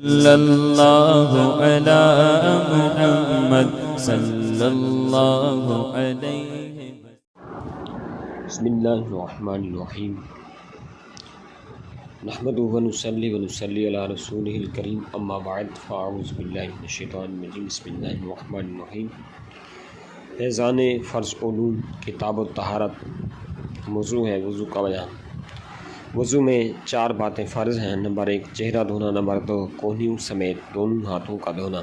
صلی اللہ علی محمد صلی اللہ علیہ بسم اللہ الرحمن الرحیم نحمدہ ونصلی علی رسولہ الکریم اما بعد فاعوذ باللہ من الشیطان الرجیم بسم اللہ الرحمن الرحیم فیضان فرض علوم کتاب الطہارت موضوع ہے وضو کا بیان۔ وضو میں 4 باتیں فرض ہیں۔ نمبر 1 چہرہ دھونا، نمبر 2 کونیوں سمیت دونوں ہاتھوں کا دھونا،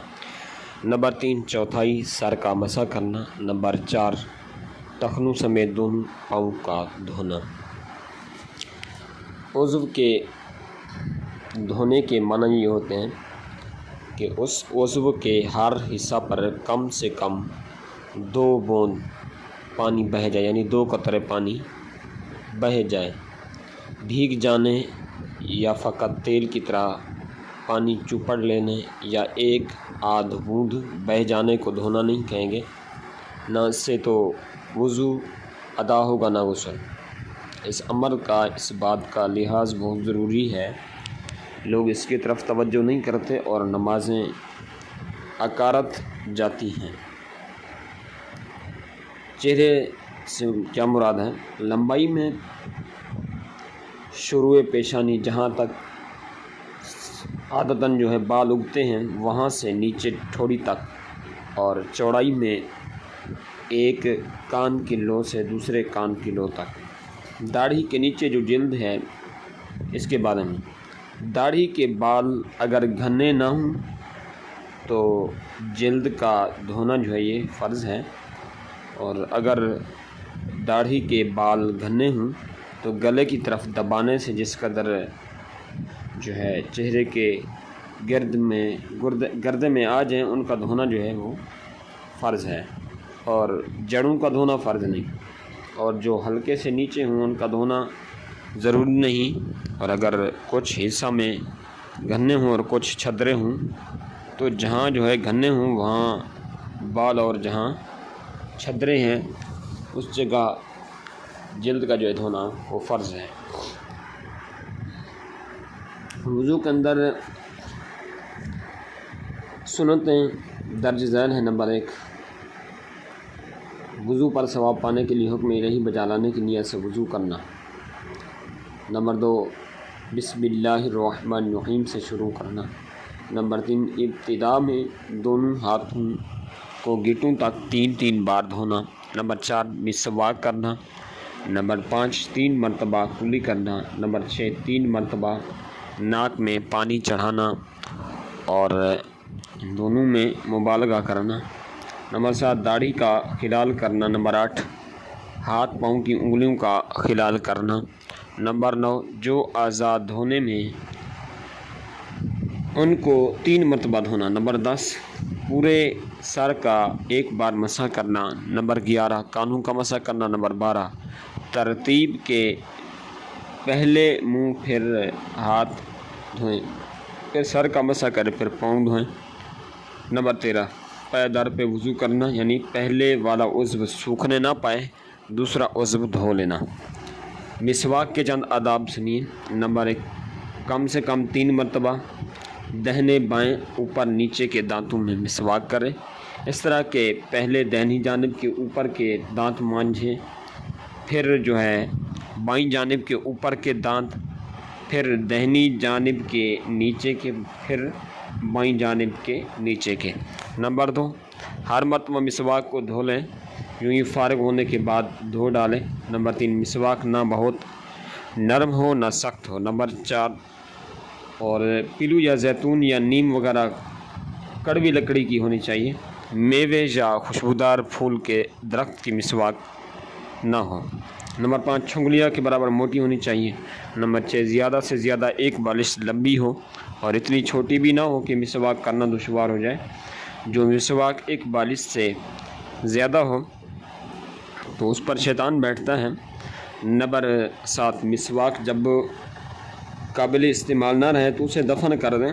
نمبر 3 چوتھائی سر کا مسح کرنا، نمبر 4 ٹخنوں سمیت دونوں پاؤں کا دھونا۔ عضو کے دھونے کے معنی یہ ہوتے ہیں کہ اس عضو کے ہر حصہ پر کم سے کم 2 بوند پانی بہہ جائے، یعنی 2 قطرے پانی بہہ جائے۔ بھیگ جانے یا فقط تیل کی طرح پانی چپڑ لینے یا 1 آدھ بوند بہہ جانے کو دھونا نہیں کہیں گے، نہ اس سے تو وضو ادا ہوگا نہ غسل۔ اس عمل کا، اس بات کا لحاظ بہت ضروری ہے۔ لوگ اس کی طرف توجہ نہیں کرتے اور نمازیں اکارت جاتی ہیں۔ چہرے سے کیا مراد ہے؟ لمبائی میں شروع پیشانی جہاں تک عادتاً جو ہے بال اگتے ہیں وہاں سے نیچے ٹھوڑی تک، اور چوڑائی میں ایک کان کی لو سے دوسرے کان کی لو تک۔ داڑھی کے نیچے جو جلد ہے اس کے بارے میں، داڑھی کے بال اگر گھنے نہ ہوں تو جلد کا دھونا جو ہے یہ فرض ہے، اور اگر داڑھی کے بال گھنے ہوں تو گلے کی طرف دبانے سے جس قدر جو ہے چہرے کے گردے میں آ جائیں ان کا دھونا جو ہے وہ فرض ہے، اور جڑوں کا دھونا فرض نہیں، اور جو ہلکے سے نیچے ہوں ان کا دھونا ضروری نہیں، اور اگر کچھ حصہ میں گھنے ہوں اور کچھ چھدرے ہوں تو جہاں جو ہے گھنے ہوں وہاں بال اور جہاں چھدرے ہیں اس جگہ جلد کا جو ہے دھونا وہ فرض ہے۔ وضو کے اندر سنتیں درج ذیل ہیں۔ نمبر 1 وضو پر ثواب پانے کے لیے حکم الہی بجا لانے کی نیت سے وضو کرنا۔ نمبر 2 بسم اللہ الرحمن الرحیم سے شروع کرنا۔ نمبر 3 ابتدا میں دونوں ہاتھوں کو گھٹنوں تک 3 بار دھونا۔ نمبر 4 مسواک کرنا۔ نمبر 5 3 مرتبہ کلی کرنا۔ نمبر 6 3 مرتبہ ناک میں پانی چڑھانا اور دونوں میں مبالغہ کرنا۔ نمبر 7 داڑھی کا خلال کرنا۔ نمبر 8 ہاتھ پاؤں کی انگلیوں کا خلال کرنا۔ نمبر 9 جو اعضاء دھونے میں ان کو 3 مرتبہ دھونا۔ نمبر 10 پورے سر کا 1 بار مسح کرنا۔ نمبر 11 کانوں کا مسح کرنا۔ نمبر 12 ترتیب کے پہلے منہ پھر ہاتھ دھوئیں، پھر سر کا مسح کریں، پھر پاؤں دھوئیں۔ نمبر 13 پے در پہ وضو کرنا، یعنی پہلے والا عضو سوکھنے نہ پائے دوسرا عضو دھو لینا۔ مسواک کے چند آداب سنیے۔ نمبر 1 کم سے کم 3 مرتبہ دہنے بائیں اوپر نیچے کے دانتوں میں مسواک کریں، اس طرح کہ پہلے دہنی جانب کے اوپر کے دانت مانجھیں، پھر جو ہے بائیں جانب کے اوپر کے دانت، پھر دہنی جانب کے نیچے کے، پھر بائیں جانب کے نیچے کے۔ نمبر 2 ہر مرتبہ مسواک کو دھو لیں، یوں ہی فارغ ہونے کے بعد دھو ڈالیں۔ نمبر 3 مسواک نہ بہت نرم ہو نہ سخت ہو۔ نمبر 4 اور پلو یا زیتون یا نیم وغیرہ کڑوی لکڑی کی ہونی چاہیے۔ میوے یا خوشبودار پھول کے درخت کی مسواک نہ ہو۔ نمبر 5 چھنگلیاں کے برابر موٹی ہونی چاہیے۔ نمبر 6 زیادہ سے زیادہ 1 بالش لمبی ہو اور اتنی چھوٹی بھی نہ ہو کہ مسواک کرنا دشوار ہو جائے۔ جو مسواک 1 بالش سے زیادہ ہو تو اس پر شیطان بیٹھتا ہے۔ نمبر 7 مسواک جب قابل استعمال نہ رہے تو اسے دفن کر دیں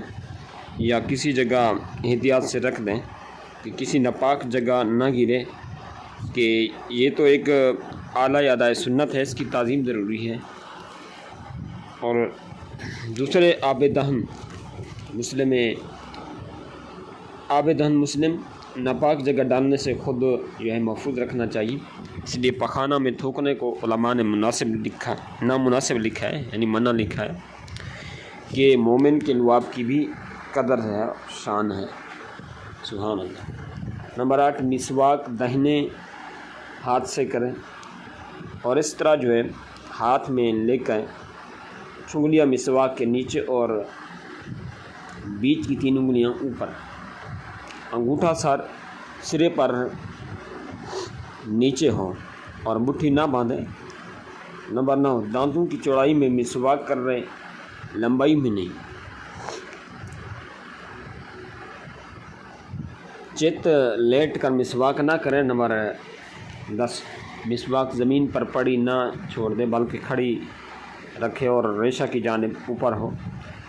یا کسی جگہ احتیاط سے رکھ دیں کہ کسی ناپاک جگہ نہ گرے، کہ یہ تو ایک اعلیٰ ادائے سنت ہے، اس کی تعظیم ضروری ہے۔ اور دوسرے آب دہن مسلم آبدہن مسلم ناپاک جگہ ڈالنے سے خود جو ہے محفوظ رکھنا چاہیے، اس لیے پخانہ میں تھوکنے کو علماء نے نامناسب لکھا ہے، یعنی منع لکھا ہے کہ مومن کے لعاب کی بھی قدر ہے، شان ہے، سبحان اللہ۔ نمبر 8 مسواک داہنے ہاتھ سے کریں، اور اس طرح جو ہے ہاتھ میں لے کر انگلیاں مسواک کے نیچے اور بیچ کی 3 انگلیاں اوپر، انگوٹھا سرے پر نیچے ہو اور مٹھی نہ باندھیں۔ نمبر 9 دانتوں کی چوڑائی میں مسواک کر رہے، لمبائی میں نہیں۔ چت لیٹ کر مسواک نہ کریں۔ نمبر 10 مسواک زمین پر پڑی نہ چھوڑ دیں بلکہ کھڑی رکھے اور ریشہ کی جانب اوپر ہو۔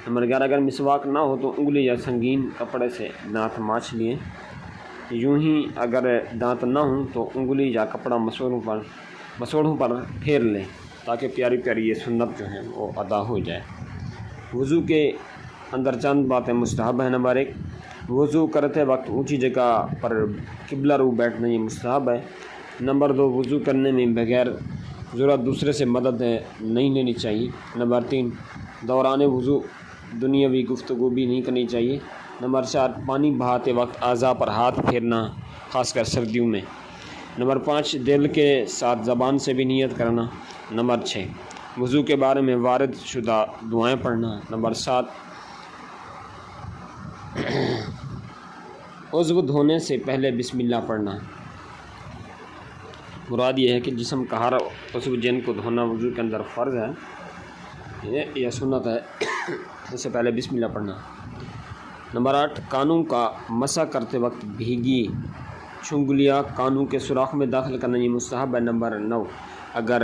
نمبر 11 اگر مسواک نہ ہو تو انگلی یا سنگین کپڑے سے دانت مانچ لیں، یوں ہی اگر دانت نہ ہوں تو انگلی یا کپڑا مسوڑوں پر پھیر لیں تاکہ پیاری پیاری یہ سنت جو ہے وہ ادا ہو جائے۔ وضو کے اندر چند باتیں مستحب ہیں۔ نمبر 1 وضو کرتے وقت اونچی جگہ پر قبلہ رو بیٹھنا یہ مستحب ہے۔ نمبر 2 وضو کرنے میں بغیر ضرورت دوسرے سے مدد نہیں لینی چاہیے۔ نمبر 3 دوران وضو دنیاوی گفتگو بھی نہیں کرنی چاہیے۔ نمبر 4 پانی بہاتے وقت اعضاء پر ہاتھ پھیرنا، خاص کر سردیوں میں۔ نمبر 5 دل کے ساتھ زبان سے بھی نیت کرنا۔ نمبر 6 وضو کے بارے میں وارد شدہ دعائیں پڑھنا۔ نمبر 7 عضو دھونے سے پہلے بسم اللہ پڑھنا۔ مراد یہ ہے کہ جسم کا ہر عضو جن کو دھونا وضو کے اندر فرض ہے یا سنت ہے، اس سے پہلے بسم اللہ پڑھنا۔ نمبر 8 کانوں کا مسح کرتے وقت بھیگی چنگلیاں کانوں کے سوراخ میں داخل کرنا یہ مستحب ہے۔ نمبر 9 اگر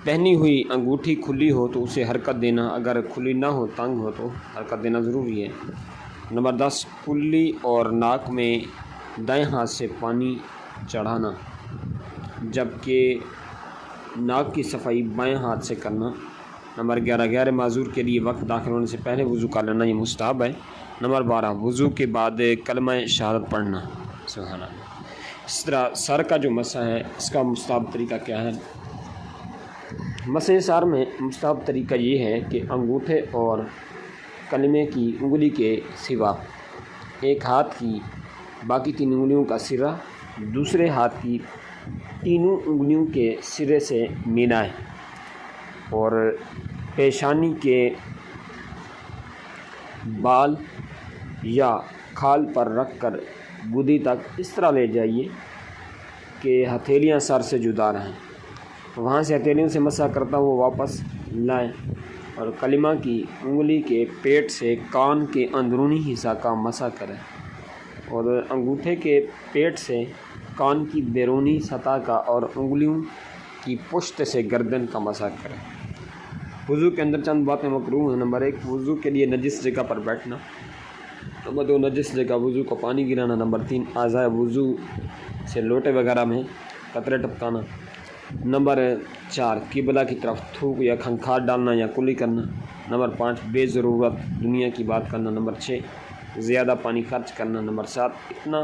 پہنی ہوئی انگوٹھی کھلی ہو تو اسے حرکت دینا، اگر کھلی نہ ہو تنگ ہو تو حرکت دینا ضروری ہے۔ نمبر 10 کلی اور ناک میں دائیں ہاتھ سے پانی چڑھانا، جبکہ ناک کی صفائی بائیں ہاتھ سے کرنا۔ نمبر 11 غیر معذور کے لیے وقت داخل ہونے سے پہلے وضو کر لینا یہ مستحب ہے۔ نمبر 12 وضو کے بعد کلمہ شہادت پڑھنا، سبحان اللہ۔ اس طرح سر کا جو مسح ہے اس کا مستحب طریقہ کیا ہے؟ مسح سر میں مستحب طریقہ یہ ہے کہ انگوٹھے اور کلمے کی انگلی کے سوا ایک ہاتھ کی باقی 3 انگلیوں کا سرا دوسرے ہاتھ کی تینوں انگلیوں کے سرے سے ملائیں اور پیشانی کے بال یا کھال پر رکھ کر گودی تک اس طرح لے جائیے کہ ہتھیلیاں سر سے جدا رہیں، وہاں سے ہتھیلیوں سے مسح کرتا ہوا واپس لائیں اور کلمہ کی انگلی کے پیٹ سے کان کے اندرونی حصہ کا مسح کریں اور انگوٹھے کے پیٹ سے کان کی بیرونی سطح کا اور انگلیوں کی پشت سے گردن کا مسح کریں۔ وضو کے اندر چند باتیں مکروہ ہیں۔ نمبر 1 وضو کے لیے نجس جگہ پر بیٹھنا۔ نمبر 2 نجس جگہ وضو کو پانی گرانا۔ نمبر 3 اعضاء وضو سے لوٹے وغیرہ میں قطرے ٹپکانا۔ نمبر 4 قبلہ کی طرف تھوک یا کھنکھار ڈالنا یا کلی کرنا۔ نمبر 5 بے ضرورت دنیا کی بات کرنا۔ نمبر 6 زیادہ پانی خرچ کرنا۔ نمبر 7 اتنا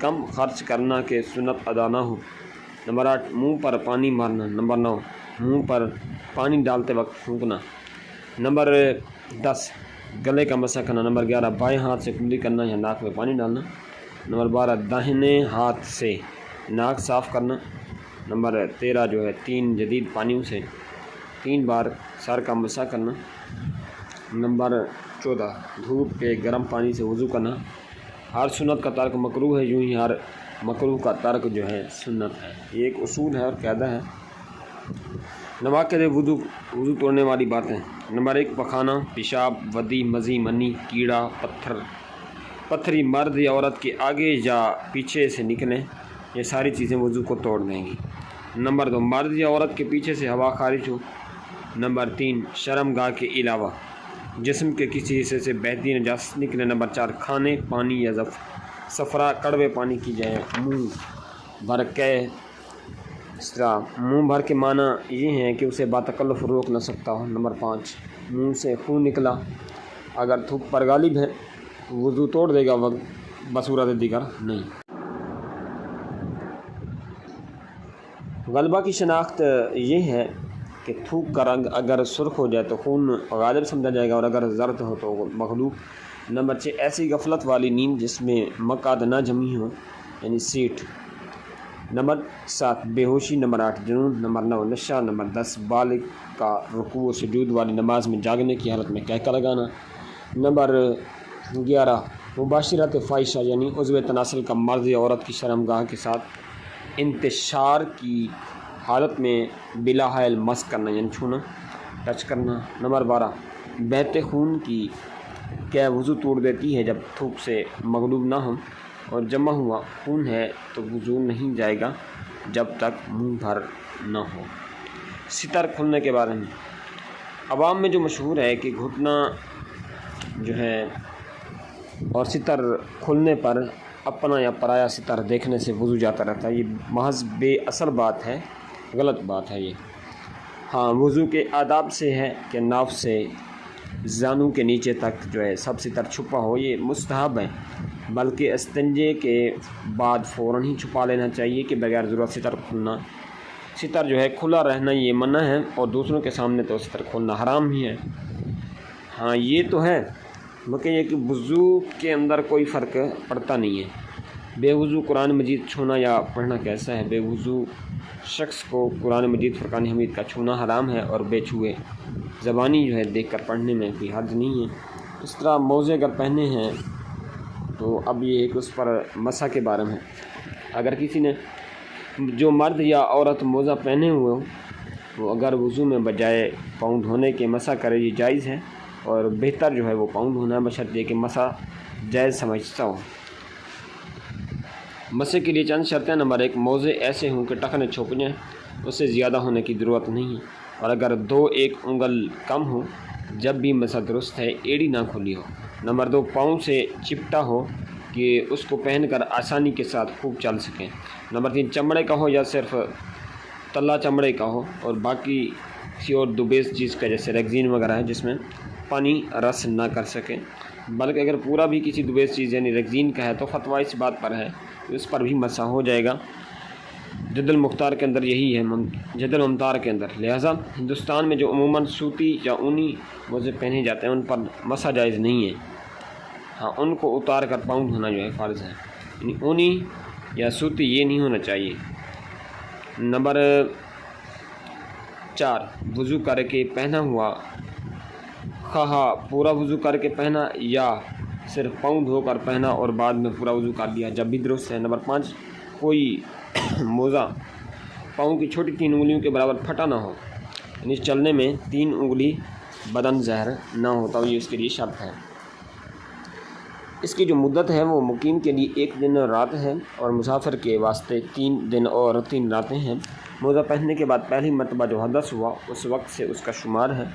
کم خرچ کرنا کہ سنت ادا نہ ہو۔ نمبر 8 منہ پر پانی مارنا۔ نمبر 9 منہ پر پانی ڈالتے وقت پھونکنا۔ نمبر 10 گلے کا مسح کرنا۔ نمبر 11 بائیں ہاتھ سے کلی کرنا یا ناک میں پانی ڈالنا۔ نمبر 12 داہنے ہاتھ سے ناک صاف کرنا۔ نمبر 13 جو ہے 3 جدید پانیوں سے 3 بار سر کا مسح کرنا۔ نمبر 14 دھوپ کے گرم پانی سے وضو کرنا۔ ہر سنت کا ترک مکروہ ہے، یوں ہی ہر مکروہ کا ترک جو ہے سنت ہے۔ یہ ایک اصول ہے اور قاعدہ ہے۔ نواقض وضو توڑنے والی باتیں۔ نمبر 1 پخانہ، پیشاب، ودی، مزی، منی، کیڑا پتھری مرد یا عورت کے آگے یا پیچھے سے نکلیں، یہ ساری چیزیں وضو کو توڑ دیں گی۔ نمبر 2 مرد یا عورت کے پیچھے سے ہوا خارج ہو۔ نمبر 3 شرم گاہ کے علاوہ جسم کے کسی حصے سے بہتی نجاست نکلے۔ نمبر 4 کھانے، پانی یا صفرا کڑوے پانی کی جائے منہ بھر کے۔ اس طرح منہ بھر کے معنی یہ ہیں کہ اسے باتکلف روک نہ سکتا ہو۔ نمبر 5 منہ سے خون نکلا، اگر تھوک پر غالب ہے وضو توڑ دے گا بصورت دیگر نہیں۔ غلبہ کی شناخت یہ ہے کہ تھوک کا رنگ اگر سرخ ہو جائے تو خون غالب سمجھا جائے گا، اور اگر زرد ہو تو مغلوب۔ نمبر 6 ایسی غفلت والی نیند جس میں مقعد نہ جمی ہو، یعنی سیٹ۔ نمبر 7 بے ہوشی۔ نمبر 8 جنون۔ نمبر 9 نشہ۔ نمبر 10 بالغ کا رکوع و سجود والی نماز میں جاگنے کی حالت میں قہقہ لگانا۔ نمبر 11 مباشرت فاحشہ، یعنی عضو تناسل کا مرد یا عورت کی شرمگاہ کے ساتھ انتشار کی حالت میں بلا حائل مس کرنا، یعنی چھونا، ٹچ کرنا۔ نمبر 12 بہتے خون کی کیا وضو توڑ دیتی ہے جب تھوک سے مغلوب نہ ہو اور جمع ہوا خون ہے تو وضو نہیں جائے گا جب تک منہ بھر نہ ہو۔ ستر کھلنے کے بارے میں عوام میں جو مشہور ہے کہ گھٹنا جو ہے اور ستر کھلنے پر اپنا یا پرایا ستر دیکھنے سے وضو جاتا رہتا ہے، یہ محض بے اثر بات ہے، غلط بات ہے یہ۔ ہاں وضو کے آداب سے ہے کہ ناف سے زانو کے نیچے تک جو ہے سب ستر چھپا ہو، یہ مستحب ہے، بلکہ استنجے کے بعد فوراً ہی چھپا لینا چاہیے کہ بغیر ضرورت ستر جو ہے کھلا رہنا یہ منع ہے، اور دوسروں کے سامنے تو ستر کھولنا حرام ہی ہے۔ ہاں یہ تو ہے، مگر یہ کہ وضو کے اندر کوئی فرق پڑتا نہیں ہے۔ بے وضو قرآن مجید چھونا یا پڑھنا کیسا ہے؟ بے وضو شخص کو قرآن مجید فرقان حمید کا چھونا حرام ہے، اور بے چھوئے زبانی جو ہے دیکھ کر پڑھنے میں کوئی حرج نہیں ہے۔ اس طرح موزے اگر پہنے ہیں تو اب یہ ایک اس پر مسح کے بارے میں، اگر کسی نے جو مرد یا عورت موزہ پہنے ہوئے ہو وہ اگر وضو میں بجائے پاؤں دھونے کے مسح کرے یہ جائز ہے، اور بہتر جو ہے وہ پاؤں دھونا ہے، بشرطیہ کہ مسح جائز سمجھتا ہو۔ مسح کے لیے چند شرطیں۔ نمبر 1 موزے ایسے ہوں کہ ٹخنے چھپ جائیں، اس سے زیادہ ہونے کی ضرورت نہیں ہے، اور اگر 2-1 انگل کم ہو جب بھی مسح درست ہے، ایڑی نہ کھلی ہو۔ نمبر 2 پاؤں سے چپٹا ہو کہ اس کو پہن کر آسانی کے ساتھ خوب چل سکیں۔ نمبر 3 چمڑے کا ہو یا صرف تلا چمڑے کا ہو، اور باقی کسی اور دوبیس چیز کا جیسے ریگزین وغیرہ ہے جس میں پانی رس نہ کر سکے، بلکہ اگر پورا بھی کسی دوبیس چیز یعنی ریگزین کا ہے تو فتویٰ اس بات پر ہے کہ اس پر بھی مسح ہو جائے گا۔ جد المختار کے اندر یہی ہے، جد المختار کے اندر۔ لہٰذا ہندوستان میں جو عموماً سوتی یا اونی موزے پہنے جاتے ہیں ان پر مسح جائز نہیں ہے۔ ہاں ان کو اتار کر پاؤں دھونا جو ہے فرض ہے، یعنی اونی یا سوتی یہ نہیں ہونا چاہیے۔ نمبر 4 وضو کر کے پہنا ہوا، خواہ پورا وضو کر کے پہنا یا صرف پاؤں دھو کر پہنا اور بعد میں پورا وضو کر لیا، جب بھی درست ہے۔ نمبر 5 کوئی موزہ پاؤں کی چھوٹی 3 انگلیوں کے برابر پھٹا نہ ہو، یعنی چلنے میں 3 انگلی بدن ظاہر نہ ہوتا، یہ اس کے لیے شرط ہے۔ اس کی جو مدت ہے وہ مقیم کے لیے 1 دن اور رات ہے، اور مسافر کے واسطے 3 دن اور 3 راتیں ہیں۔ موزہ پہننے کے بعد پہلی مرتبہ جو حدث ہوا اس وقت سے اس کا شمار ہے،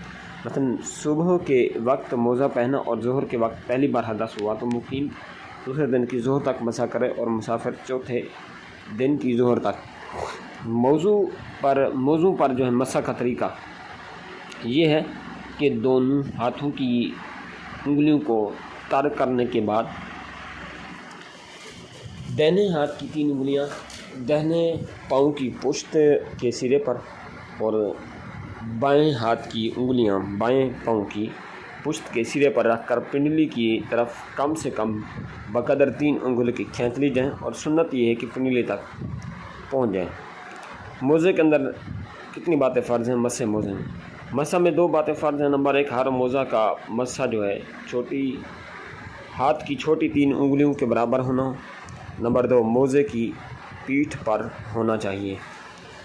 مثلا صبح کے وقت موزہ پہنا اور ظہر کے وقت پہلی بار حدث ہوا تو مقیم دوسرے دن کی ظہر تک مسح کرے، اور مسافر چوتھے دن کی ظہر تک۔ موضوع پر جو ہے مسح کا طریقہ یہ ہے کہ دونوں ہاتھوں کی انگلیوں کو تر کرنے کے بعد دہنے ہاتھ کی 3 انگلیاں دہنے پاؤں کی پشت کے سرے پر، اور بائیں ہاتھ کی انگلیاں بائیں پاؤں کی پشت کے سرے پر رکھ کر پنڈلی کی طرف کم سے کم بقدر 3 انگل کی کھینچ لی جائیں، اور سنت یہ ہے کہ پنڈلی تک پہنچ جائیں۔ موزے کے اندر کتنی باتیں فرض ہیں؟ مسح موزے میں مسح میں 2 باتیں فرض ہیں۔ نمبر 1 ہر موزہ کا مسح جو ہے ہاتھ کی چھوٹی 3 انگلیوں کے برابر ہونا ہو۔ نمبر 2 موزے کی پیٹھ پر ہونا چاہیے،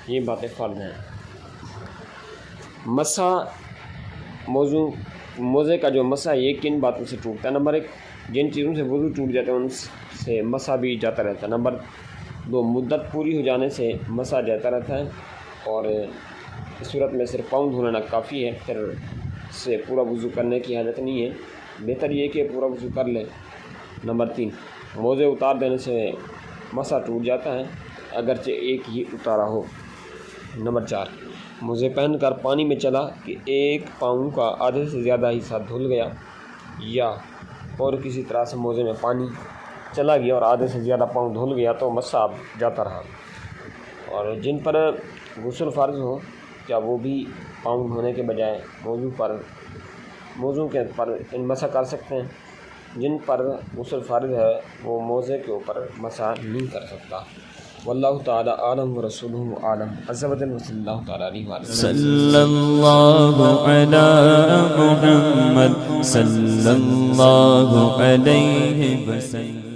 یہ باتیں فرض ہیں۔ موزے کا جو مسح یہ کن باتوں سے ٹوٹتا ہے؟ نمبر 1 جن چیزوں سے وضو ٹوٹ جاتے ہیں ان سے مسح بھی جاتا رہتا ہے۔ نمبر 2 مدت پوری ہو جانے سے مسح جاتا رہتا ہے، اور اس صورت میں صرف پاؤں دھو لینا کافی ہے، پھر سے پورا وضو کرنے کی حاجت نہیں ہے، بہتر یہ کہ پورا وضو کر لے۔ نمبر 3 موزے اتار دینے سے مسح ٹوٹ جاتا ہے اگرچہ ایک ہی اتارا ہو۔ نمبر 4 موزے پہن کر پانی میں چلا کہ ایک پاؤں کا آدھے سے زیادہ حصہ دھل گیا، یا اور کسی طرح سے موزے میں پانی چلا گیا اور آدھے سے زیادہ پاؤں دھل گیا تو مسح جاتا رہا۔ اور جن پر غسل فرض ہو کیا وہ بھی پاؤں دھونے کے بجائے موضوع کے پر ان مسح کر سکتے ہیں؟ جن پر غسل فرض ہے وہ موزے کے اوپر مسح نہیں کر سکتا۔ واللہ تعالی عالم ورسولہ عالم، عز و جل، صلی اللہ تعالی علیہ وآلہ صلی اللہ علی محمد صلی اللہ علیہ وسلم۔